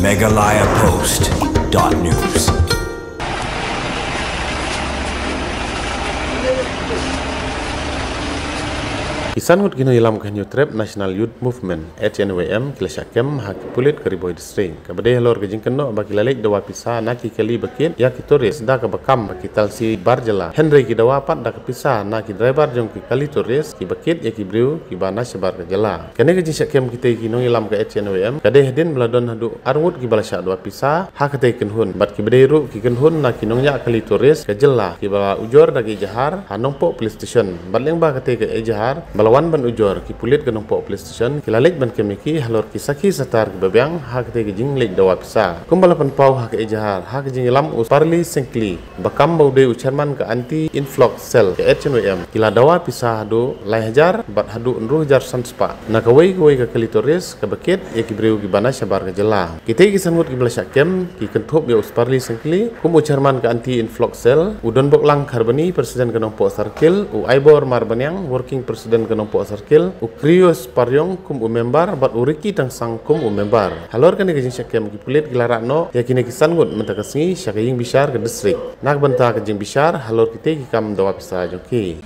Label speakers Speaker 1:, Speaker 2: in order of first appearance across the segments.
Speaker 1: megalayapost.news.
Speaker 2: Kisan hut gino ilam kanyu trap National Youth Movement HNWM kilasyakem hak pulit keriboy district kabade halor gejing keno baki lalek dawa pisa naki kali bakit ya kitoris da ka bakam baki talsi barjela Henry ki dawa pat da ka pisa naki driver jong ki kali toris ki bakit ya ki briu ki bana sebar ke jela kene gejing syakem kita ki no ilam ka HNWM kade hedin beladon hadu arwut ki balasya dawa pisa hak te kenhun bat ki bade ru ki kenhun naki nongnya kali toris ke jela ki bala ujor dagi jahar hanongpo police station batleng ba kate ke jahar balawan ban ujor ki pulit ganong po police station kilalek ban kemiki halor ki saki satar ki babyang hak te jing lek dawa pisa kumbala pan pau hak ejahar hak jing lam us parli sengkli bakam baude ucerman ke anti influx cell ke HNWM kila dawa pisa hadu lai hajar bat hadu nru hajar sanspa na kawai ke klitoris ke bakit ya ki breu ki bana sabar ke jela kite ki sangut ki belasya kem ki kentup ya us parli sengkli kum ucerman ke anti influx cell udon bok lang karbani presiden ganong po circle u aibor marbanyang working president kanong po circle ukrios paryong kum umembar bat uriki tang sang kum umembar halor kan kejing syakem ki pulit gilarak no ya kini kisan gut mentakangi syakaying bishar ke distrik nak benta kejing bishar halor kite ki kam dawa pisa joki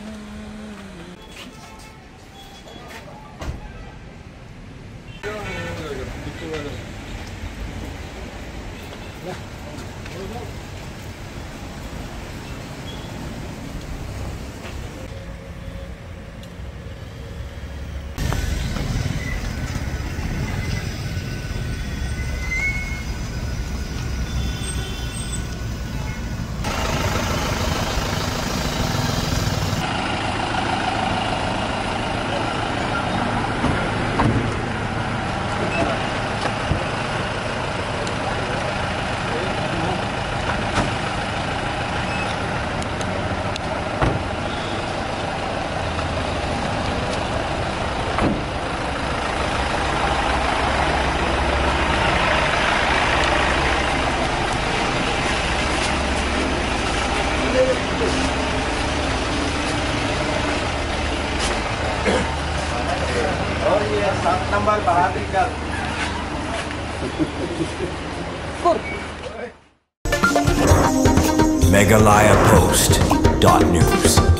Speaker 3: Oh iya, tambah bahan tinggal.
Speaker 1: megalayapost.news.